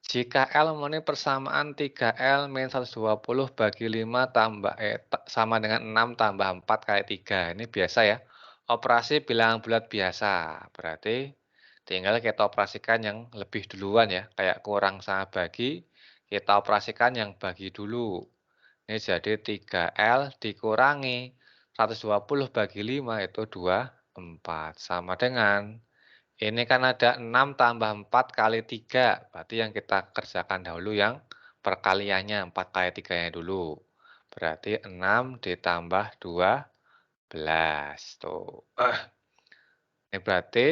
Jika L memenuhi persamaan 3L min 120 bagi 5 sama dengan 6 tambah 4 kali 3. Ini biasa ya. Operasi bilangan bulat biasa. Berarti tinggal kita operasikan yang lebih duluan ya. Kayak kurang sama bagi, kita operasikan yang bagi dulu. Ini jadi 3L dikurangi 120 bagi 5 itu 24. Sama dengan ini kan ada 6 tambah 4 kali 3. Berarti yang kita kerjakan dahulu yang perkaliannya 4 kali 3-nya dulu. Berarti 6 ditambah 12. Tuh. Ini berarti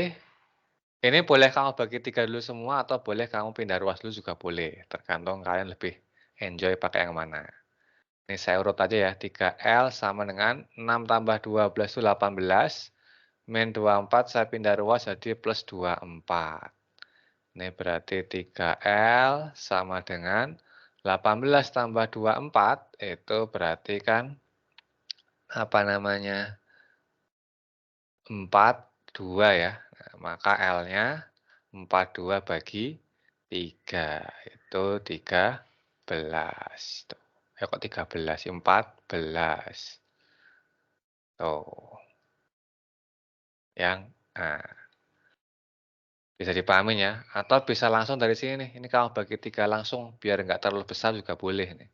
ini boleh kamu bagi 3 dulu semua atau boleh kamu pindah ruas dulu juga boleh. Tergantung kalian lebih enjoy pakai yang mana. Ini saya urut aja ya. 3L sama dengan 6 tambah 12 itu 18. Min 24 saya pindah ruas jadi plus 24. Ini berarti 3L sama dengan 18 tambah 24 itu berarti kan apa namanya 42 ya. Nah, maka L-nya 42 bagi 3 itu 13. Tuh. Kok 13 sih? 14. Tuh. Yang nah, bisa dipahami ya. Atau bisa langsung dari sini nih. Ini kamu bagi 3 langsung biar nggak terlalu besar juga boleh nih.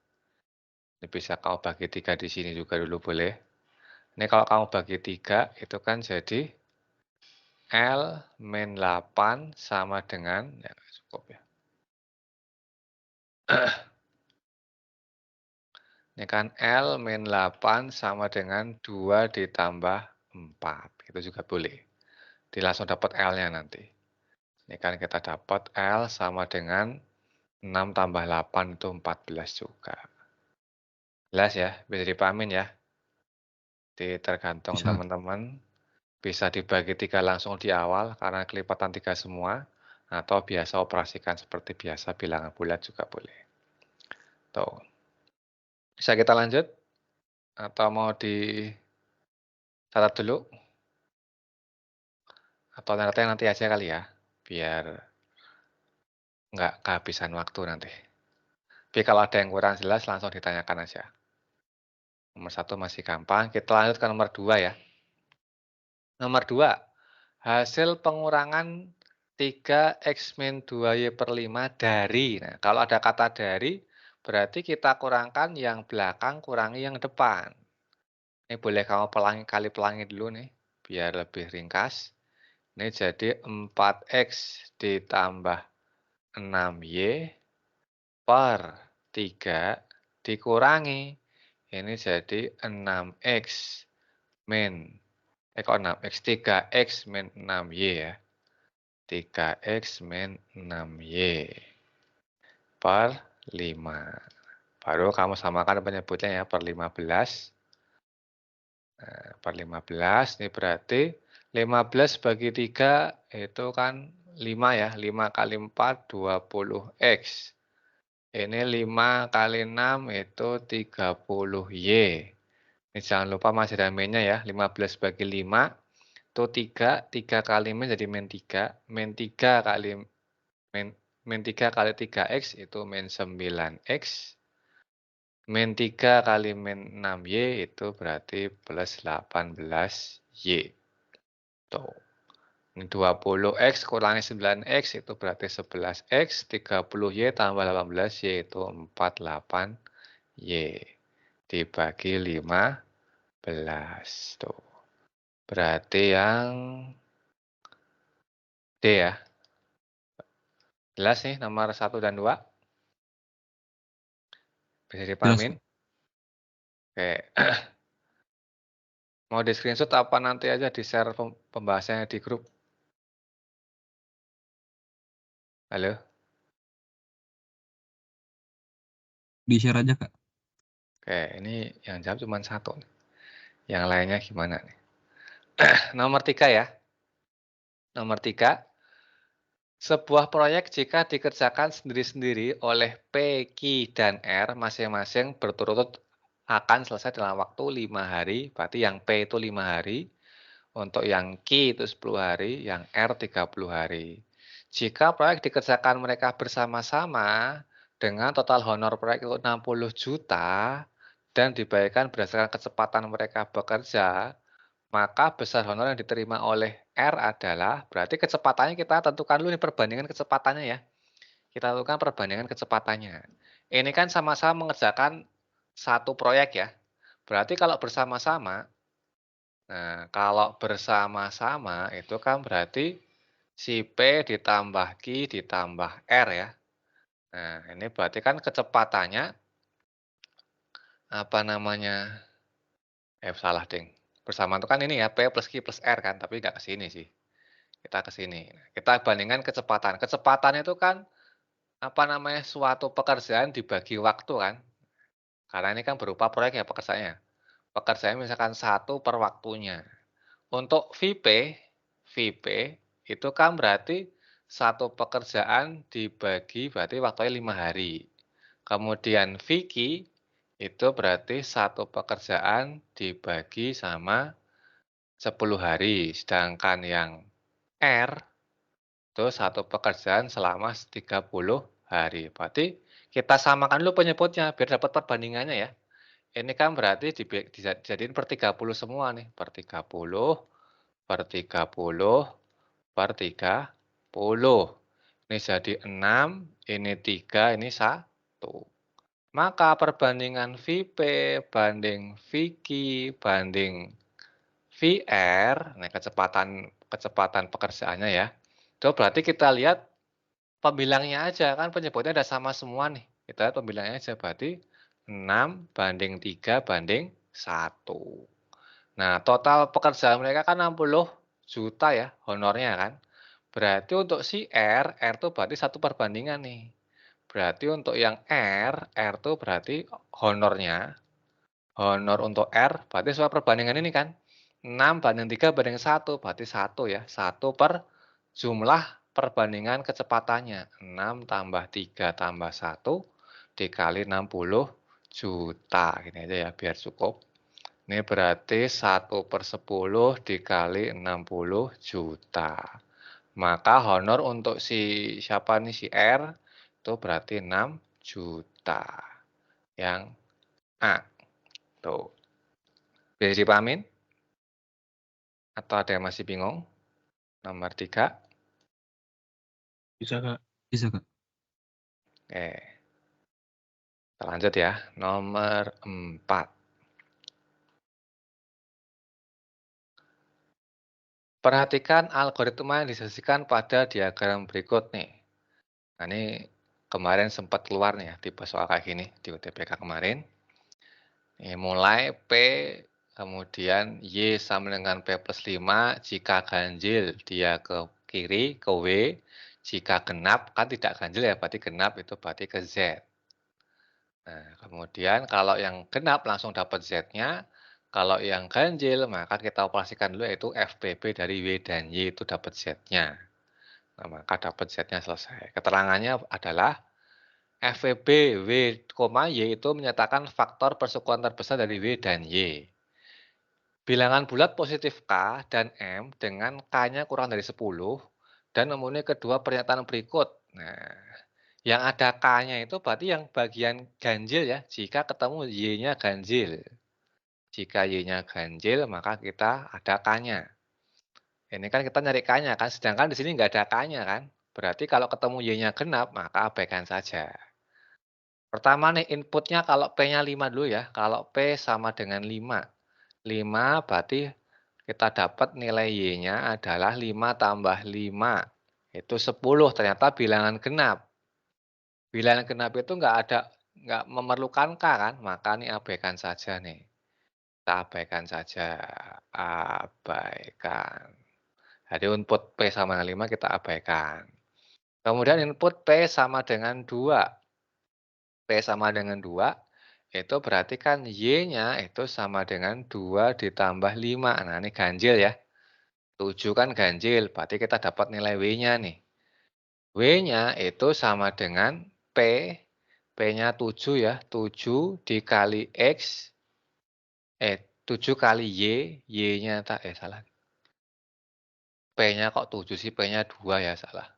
Ini bisa kamu bagi 3 di sini juga dulu boleh. Ini kalau kamu bagi 3 itu kan jadi L min 8 sama dengan, ya cukup ya. Ini kan L min 8 sama dengan 2 ditambah 4. Itu juga boleh. Jadi langsung dapat L-nya nanti. Ini kan kita dapat L sama dengan 6 tambah 8 itu 14 juga. Jelas ya, bisa dipahamin ya. Jadi tergantung Bisa. teman-teman. Bisa dibagi 3 langsung di awal karena kelipatan 3 semua. Atau biasa operasikan seperti biasa bilangan bulat juga boleh. Tuh. Bisa kita lanjut? Atau mau dicatat dulu? Atau nanti aja kali ya? Biar nggak kehabisan waktu nanti. Tapi kalau ada yang kurang jelas langsung ditanyakan aja. Nomor 1 masih gampang. Kita lanjut ke nomor 2 ya. Nomor 2. Hasil pengurangan 3X min 2Y per 5 dari. Nah, kalau ada kata dari, berarti kita kurangkan yang belakang kurangi yang depan. Ini boleh kamu kali pelangi dulu nih, biar lebih ringkas. Ini jadi 4X ditambah 6Y per 3 dikurangi. Ini jadi 6X min, kok 6X? 3X min 6Y ya. 3X min 6Y per 5. Baru kamu samakan penyebutnya ya, per 15. Nah, per 15, ini berarti 15 bagi 3 itu kan 5 ya. 5 kali 4, 20X. Ini 5 kali 6 itu 30Y. Ini jangan lupa masih ada minnya ya. 15 bagi 5 itu 3. 3 kali min jadi min 3. Min 3 kali min 3 kali 3X itu min 9X. Min 3 kali min 6Y itu berarti plus 18Y. Tuh. Ini 20X kurangi 9X itu berarti 11X. 30Y tambah 18Y itu 48Y. Dibagi 15. Tuh. Berarti yang D ya. Jelas nih nomor 1 dan 2? Bisa Jelas, dipahamin? Kak. Oke. Mau di screenshot apa nanti aja di share pembahasannya di grup? Halo? Di-share aja, Kak. Oke, ini yang jawab cuma 1. Yang lainnya gimana nih? Nomor 3 ya. Nomor 3. Sebuah proyek jika dikerjakan sendiri-sendiri oleh P, Q, dan R masing-masing berturut-turut akan selesai dalam waktu 5 hari. Berarti yang P itu 5 hari. Untuk yang Q itu 10 hari. Yang R 30 hari. Jika proyek dikerjakan mereka bersama-sama dengan total honor proyek itu 60 juta dan dibayarkan berdasarkan kecepatan mereka bekerja, maka besar honor yang diterima oleh R adalah, berarti kecepatannya kita tentukan dulu nih perbandingan kecepatannya ya. Kita tentukan perbandingan kecepatannya. Ini kan sama-sama mengerjakan satu proyek ya. Berarti kalau bersama-sama, nah kalau bersama-sama itu kan berarti si P ditambah Q ditambah R ya. Nah, ini berarti kan kecepatannya, apa namanya, salah ding. Bersama itu kan ini ya, P plus Q plus R kan, tapi nggak ke sini sih. Kita ke sini. Kita bandingkan kecepatan. Kecepatan itu kan, apa namanya, suatu pekerjaan dibagi waktu kan. Karena ini kan berupa proyek ya pekerjaannya. Pekerjaannya misalkan satu per waktunya. Untuk VP itu kan berarti satu pekerjaan dibagi berarti waktunya 5 hari. Kemudian Vicky itu berarti satu pekerjaan dibagi sama 10 hari. Sedangkan yang R itu satu pekerjaan selama 30 hari. Berarti kita samakan dulu penyebutnya biar dapat perbandingannya ya. Ini kan berarti dijadiin per 30 semua nih, per 30, per 30, per 30. Ini jadi 6, ini 3, ini 1. Maka perbandingan VP banding Vicky banding VR, nah kecepatan pekerjaannya ya. Itu berarti kita lihat pembilangnya aja, kan penyebutnya udah sama semua nih. Kita lihat pembilangnya aja, berarti 6 banding 3 banding 1. Nah, total pekerjaan mereka kan 60 juta ya honornya kan. Berarti untuk si R tuh berarti satu perbandingan nih. Berarti untuk yang R tuh berarti honornya, honor untuk R berarti sesuai perbandingan ini kan. 6 banding 3 banding 1, berarti 1 ya. 1 per jumlah perbandingan kecepatannya. 6 tambah 3 tambah 1 dikali 60 juta. Gini aja ya biar cukup. Ini berarti 1/10 dikali 60 juta. Maka honor untuk si siapa nih, si R, itu berarti 6 juta. Yang A. Tuh. Bisa dipahamin? Atau ada yang masih bingung? Nomor 3. Bisa, Kak. Bisa, Kak. Oke. Kita lanjut ya. Nomor 4. Perhatikan algoritma yang disajikan pada diagram berikut nih. Nah, ini kemarin sempat keluar nih ya, tipe soal kayak gini di UTBK kemarin. Mulai P, kemudian Y sama dengan P plus 5, jika ganjil dia ke kiri, ke W, jika genap, kan tidak ganjil ya, berarti genap itu berarti ke Z. Nah, kemudian kalau yang genap langsung dapat Z-nya, kalau yang ganjil maka kita operasikan dulu yaitu FPB dari W dan Y itu dapat Z-nya. Nah, maka dapat Z-nya selesai. Keterangannya adalah FVB W, Y itu menyatakan faktor persekutuan terbesar dari W dan Y. Bilangan bulat positif K dan M dengan K-nya kurang dari 10 dan memenuhi kedua pernyataan berikut. Nah, yang ada K-nya itu berarti yang bagian ganjil ya, jika ketemu Y-nya ganjil. Jika Y-nya ganjil, maka kita ada K-nya. Ini kan kita nyari K-nya kan, sedangkan di sini nggak ada K-nya kan. Berarti kalau ketemu Y-nya genap, maka abaikan saja. Pertama nih, inputnya kalau P-nya 5 dulu ya. Kalau P sama dengan 5. 5 berarti kita dapat nilai Y-nya adalah 5 tambah 5. Itu 10, ternyata bilangan genap. Bilangan genap itu nggak memerlukan K kan, maka ini abaikan saja nih. Kita abaikan saja, abaikan. Jadi input P sama dengan 5 kita abaikan. Kemudian input P sama dengan 2. P sama dengan 2, itu berarti kan Y-nya itu sama dengan 2 ditambah 5. Nah, ini ganjil ya. 7 kan ganjil, berarti kita dapat nilai W-nya nih. W-nya itu sama dengan P, P-nya 7 ya, 7 dikali X, 7 kali Y, Y-nya salah. P-nya kok 7 sih, P-nya 2 ya, salah.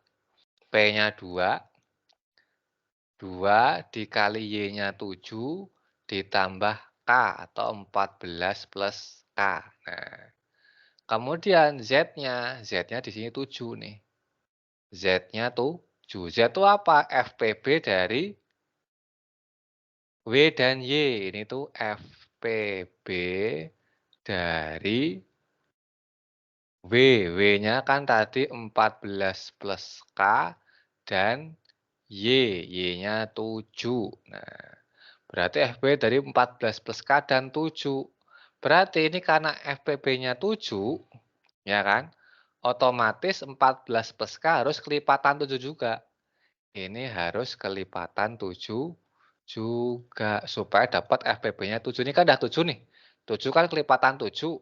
P-nya 2. 2 dikali Y-nya 7 ditambah K atau 14 plus K. Nah, kemudian Z-nya di sini 7 nih. Z-nya 7. Z itu apa? FPB dari W dan Y. Ini tuh FPB dari W. W-nya kan tadi 14 plus K dan Y. Y-nya 7. Nah, berarti FPB dari 14 plus K dan 7. Berarti ini karena FPB-nya 7, ya kan? Otomatis 14 plus K harus kelipatan 7 juga. Ini harus kelipatan 7 juga. Supaya dapat FPB-nya 7. Ini kan udah 7 nih. 7 kan kelipatan 7.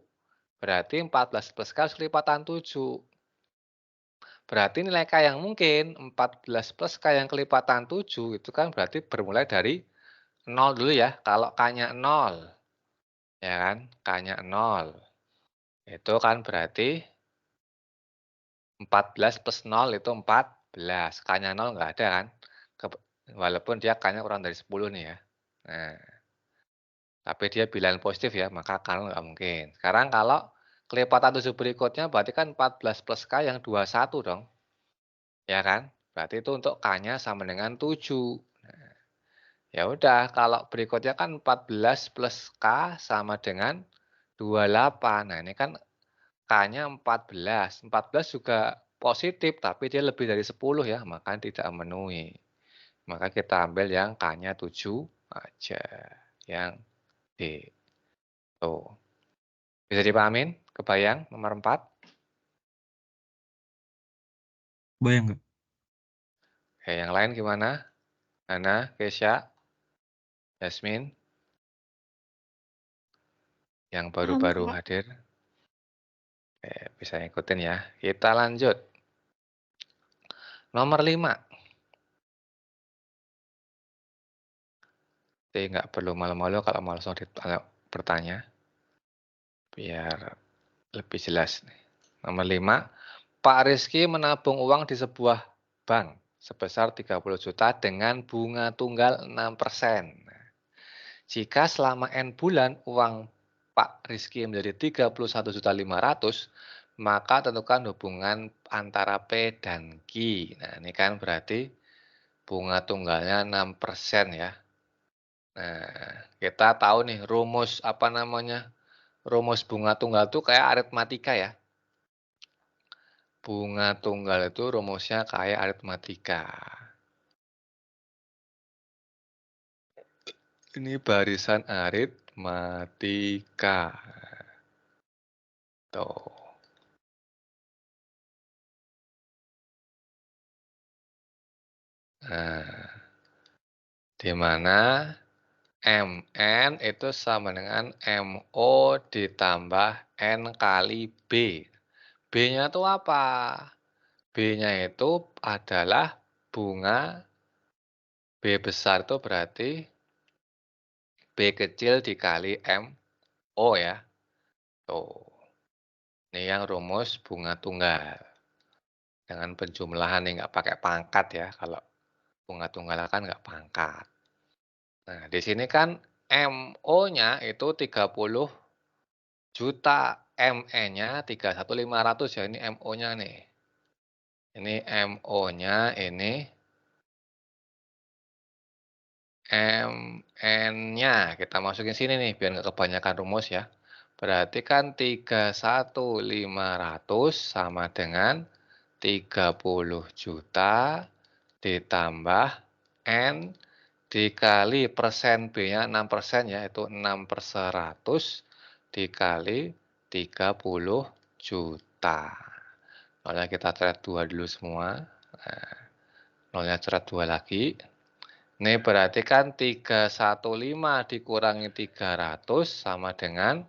Berarti 14 plus K harus kelipatan 7. Berarti nilai K yang mungkin 14 plus K yang kelipatan 7 itu kan berarti bermulai dari 0 dulu ya. Kalau K-nya 0, ya kan? K-nya 0. Itu kan berarti 14 plus 0 itu 14. K-nya 0 nggak ada kan? Walaupun dia K-nya kurang dari 10 nih ya. Nah, tapi dia bilangan positif ya, maka K nggak mungkin. Sekarang kalau kelipatan 7 berikutnya berarti kan 14 plus K yang 21 dong. Ya kan? Berarti itu untuk K-nya sama dengan 7. Nah, ya udah, kalau berikutnya kan 14 plus K sama dengan 28. Nah, ini kan K-nya 14. 14 juga positif, tapi dia lebih dari 10 ya, maka tidak memenuhi. Maka kita ambil yang K-nya 7 aja. Yang D. Tuh. Bisa dipahamin? Kebayang nomor 4? Bayang nggak? Oke, yang lain gimana? Hana, Kesha, Yasmin? Yang baru-baru hadir? Bisa ngikutin ya. Kita lanjut. Nomor 5. Jadi nggak perlu malu-malu kalau mau langsung bertanya. Biar lebih jelas. Nomor 5. Pak Rizky menabung uang di sebuah bank sebesar 30 juta dengan bunga tunggal 6%. Jika selama N bulan uang Pak Rizky menjadi 31.500.000, maka tentukan hubungan antara P dan Q. Nah, ini kan berarti bunga tunggalnya 6% ya. Nah, kita tahu nih rumus apa namanya? Rumus bunga tunggal itu kayak aritmatika ya. Bunga tunggal itu rumusnya kayak aritmatika. Ini barisan aritmatika. Tuh. Nah, di mana MN itu sama dengan MO ditambah N kali B. B-nya itu apa? B-nya itu adalah bunga. B besar itu berarti B kecil dikali MO ya. Tuh. Ini yang rumus bunga tunggal. Dengan penjumlahan nih, nggak pakai pangkat ya. Kalau bunga tunggal kan nggak pangkat. Nah, di sini kan MO-nya itu 30 juta. ME-nya 31.500 ya. Ini MO-nya nih. Ini MO-nya ini. MN-nya kita masukin sini nih biar nggak kebanyakan rumus ya. Berarti kan 31.500 sama dengan 30 juta ditambah N dikali persen B-nya 6% ya, itu 6/100 dikali 30 juta. Nolnya kita coret 2 dulu semua. Nah, nolnya coret 2 lagi. Ini berarti kan 315 dikurangi 300 sama dengan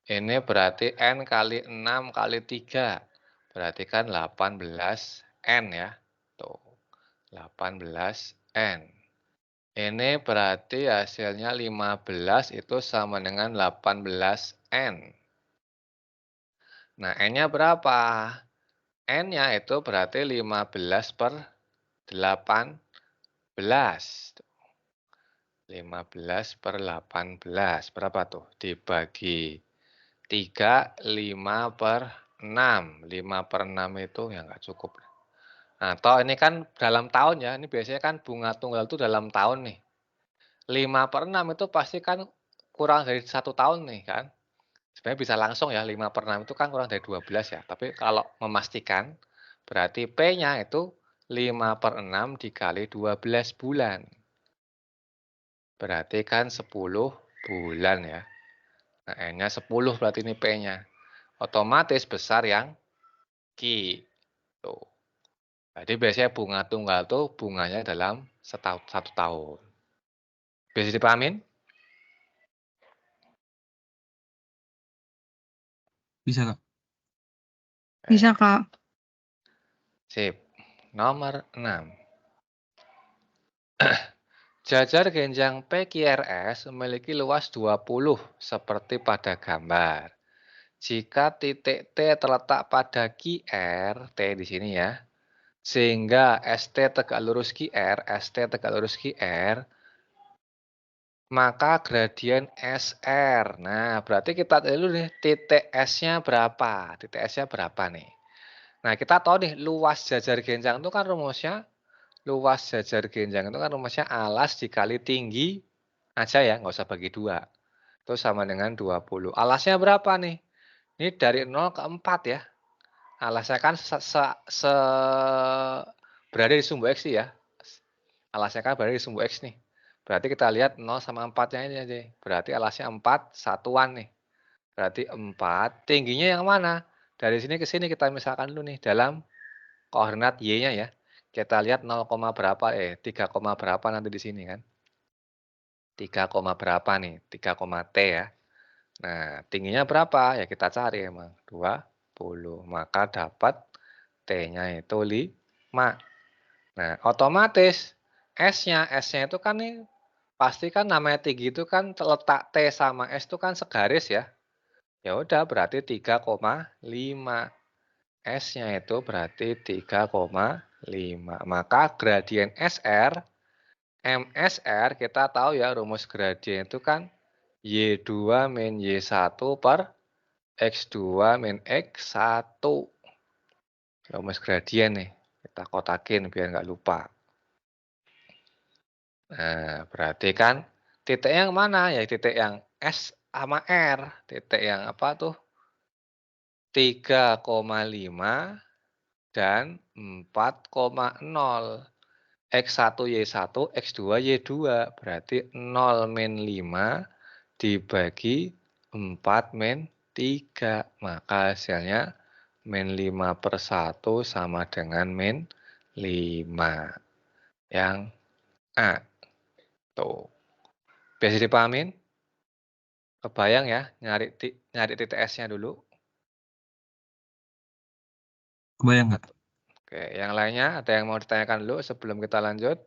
ini berarti N kali 6 kali 3. Berarti kan 18N ya. Tuh, 18N. Ini berarti hasilnya 15 itu sama dengan 18N. Nah, N-nya berapa? N-nya itu berarti 15/100. 18. 15 per 18. Berapa tuh? Dibagi 3, 5 per 6. 5 per 6 itu ya nggak cukup. Nah, toh ini kan dalam tahun ya. Ini biasanya kan bunga tunggal itu dalam tahun nih. 5 per 6 itu pasti kan kurang dari 1 tahun nih kan. Sebenarnya bisa langsung ya, 5 per 6 itu kan kurang dari 12 ya. Tapi kalau memastikan, berarti P-nya itu 5 per 6 dikali 12 bulan. Berarti kan 10 bulan ya. Nah, N-nya 10 berarti ini P-nya. Otomatis besar yang Q. Tuh. Jadi biasanya bunga tunggal tuh bunganya dalam 1 tahun. Bisa dipahamin? Bisa, Kak. Bisa, Kak. Sip. Nomor 6. Jajar genjang PQRS memiliki luas 20 seperti pada gambar. Jika titik T terletak pada QR, T di sini ya, sehingga ST tegak lurus QR, ST tegak lurus QR, maka gradien SR. Nah, berarti kita tahu dulu nih, titik S-nya berapa? Titik S-nya berapa nih? Nah, kita tahu nih, luas jajar genjang itu kan rumusnya, luas jajar genjang itu kan rumusnya alas dikali tinggi aja ya, nggak usah bagi 2. Itu sama dengan 20. Alasnya berapa nih? Ini dari 0 ke 4 ya. Alasnya kan berada di sumbu X ya. Alasnya kan berada di sumbu X nih. Berarti kita lihat 0 sama 4-nya ini aja. Berarti alasnya 4 satuan nih. Berarti 4. Tingginya yang mana? Dari sini ke sini kita misalkan dulu nih dalam koordinat Y-nya ya. Kita lihat 0, berapa 3, berapa nanti di sini kan. 3, berapa nih? 3, T ya. Nah, tingginya berapa? Ya kita cari emang. 20. Maka dapat T-nya itu 5. Nah, otomatis S-nya itu kan nih pasti kan namanya tinggi itu kan letak T sama S itu kan segaris ya. Ya udah berarti 3,5. S-nya itu berarti 3,5. Maka gradien SR, MSR kita tahu ya rumus gradien itu kan Y2 min Y1 per X2 min X1. Rumus gradien nih. Kita kotakin biar nggak lupa. Nah, berarti kan titik yang mana? Ya titik yang S sama R. Titik yang apa tuh? 3,5 dan 4,0. X1 Y1, X2 Y2. Berarti 0 min 5 dibagi 4 min 3. Maka hasilnya min 5 per 1 sama dengan min 5. Yang A. Tuh. Bisa dipahamin? Kebayang ya, nyari titik S-nya dulu. Kebayang, Kak? Oke, yang lainnya ada yang mau ditanyakan dulu sebelum kita lanjut?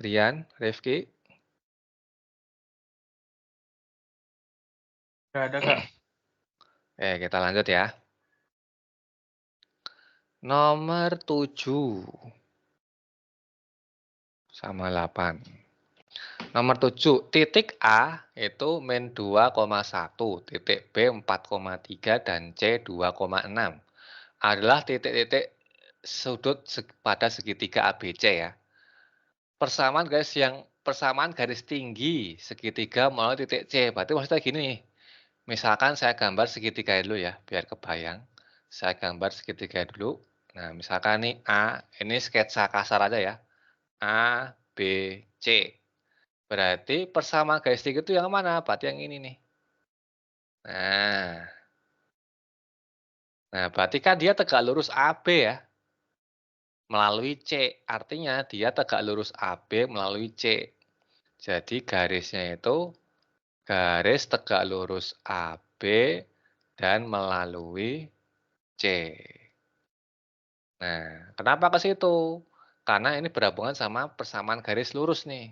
Brian, Rifki? Nggak ada, Kak. Oke, kita lanjut ya. Nomor 7 sama 8. Nomor 7, titik A itu min 2,1, titik B 4,3, dan C 2,6. Adalah titik-titik sudut pada segitiga ABC ya. Persamaan garis tinggi segitiga melalui titik C. Berarti maksudnya gini, misalkan saya gambar segitiga dulu ya, biar kebayang. Saya gambar segitiga dulu. Nah, misalkan nih A, ini sketsa kasar aja ya. A, B, C. Berarti persamaan garis tinggi itu yang mana? Berarti yang ini nih. Nah, berarti kan dia tegak lurus AB ya. Melalui C. Artinya dia tegak lurus AB melalui C. Jadi garisnya itu garis tegak lurus AB dan melalui C. Nah, kenapa ke situ? Karena ini berhubungan sama persamaan garis lurus nih.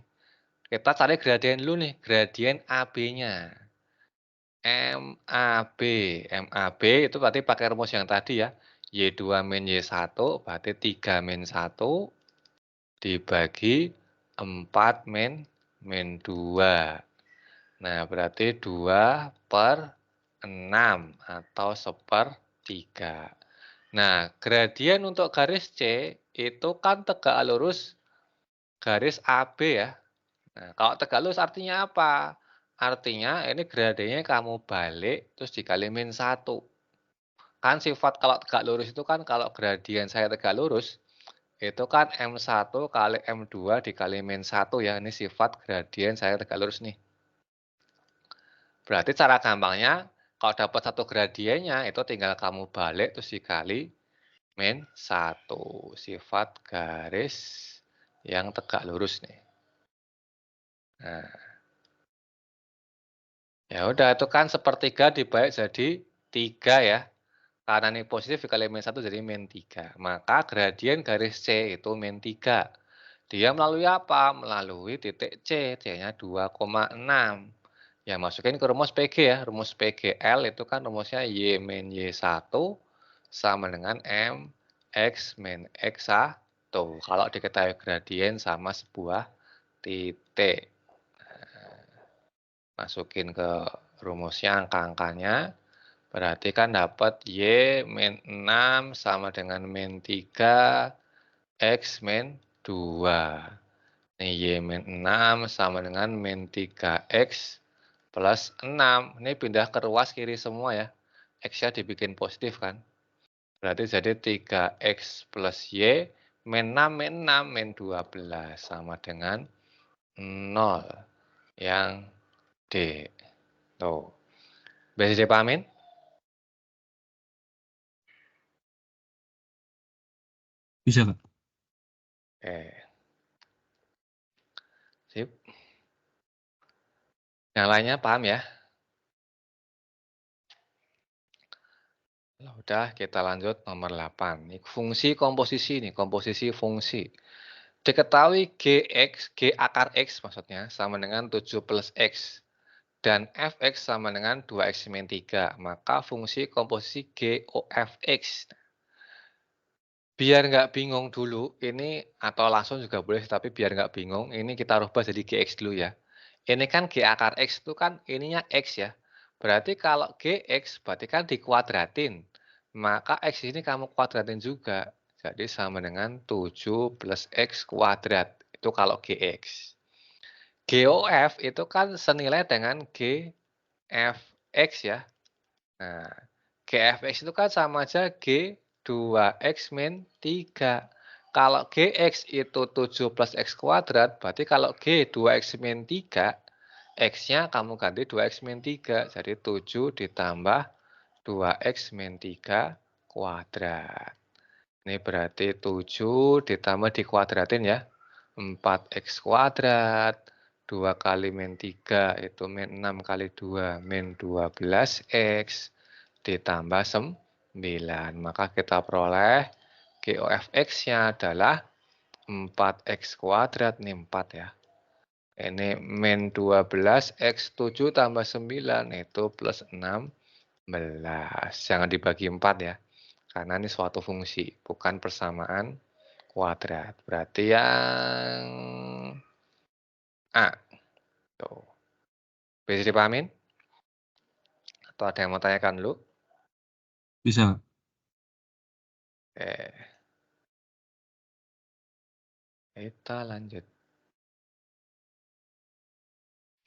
Kita cari gradien dulu nih, gradien AB-nya. MAB itu berarti pakai rumus yang tadi ya. Y2 min Y1 berarti 3 min 1 dibagi 4 min 2. Nah, berarti 2 per 6 atau 1/3. Nah, gradien untuk garis C itu kan tegak lurus garis AB ya. Nah, kalau tegak lurus artinya apa? Artinya ini gradiennya kamu balik terus dikali min 1. Kan sifat kalau tegak lurus itu kan kalau gradien saya tegak lurus, itu kan M1 kali M2 dikali min 1 ya. Ini sifat gradien saya tegak lurus nih. Berarti cara gampangnya, kalau dapat satu gradiennya, itu tinggal kamu balik terus dikali min 1. Sifat garis yang tegak lurus nih. Nah, ya udah itu kan sepertiga dibalik jadi 3 ya. Karena ini positif dikali min 1 jadi min 3. Maka gradien garis C itu min 3. Dia melalui apa? Melalui titik C. C-nya 2,6. Ya, masukin ke rumus PG ya. Rumus PGL itu kan rumusnya Y min Y1 sama dengan M X min X1. Kalau diketahui gradien sama sebuah titik. Masukin ke rumusnya angka-angkanya. Berarti kan dapat Y min 6 sama dengan min 3 X min 2. Ini Y min 6 sama dengan min 3X plus 6. Ini pindah ke ruas kiri semua ya. X-nya dibikin positif kan. Berarti jadi 3X plus Y min 6 min 6 min 12 sama dengan 0 yang D. Tuh. Bisa dipahamin? Bisa, Kak? Sip. Yang lainnya paham ya? Udah, kita lanjut nomor 8. Ini fungsi komposisi nih, komposisi fungsi. Diketahui G akar X maksudnya sama dengan 7 plus X. Dan Fx sama dengan 2X min 3. Maka fungsi komposisi GOFX. Biar nggak bingung dulu, ini atau langsung juga boleh, tapi biar nggak bingung, ini kita rubah jadi GX dulu ya. Ini kan G akar X itu kan ininya X ya. Berarti kalau GX berarti kan dikuadratin. Maka X ini kamu kuadratin juga. Jadi sama dengan 7 plus X kuadrat. Itu kalau GX. GOF itu kan senilai dengan GFX ya. Nah, GFX itu kan sama aja G 2X min 3. Kalau GX itu 7 plus X kuadrat, berarti kalau G 2X min 3, X-nya kamu ganti 2X min 3. Jadi 7 ditambah 2X min 3 kuadrat. Ini berarti 7 ditambah dikuadratin ya. 4X kuadrat. 2 kali min 3 itu min 6 kali 2 min 12X. Ditambah 9. Maka kita peroleh GOFX-nya adalah 4X kuadrat. Ini 4 ya. Ini min 12X 7 tambah 9 itu plus 16. Jangan dibagi 4 ya. Karena ini suatu fungsi, bukan persamaan kuadrat. Berarti yang A. Tuh. Bisa dipahamin? Atau ada yang mau tanyakan dulu? Bisa, Kak? Kita lanjut.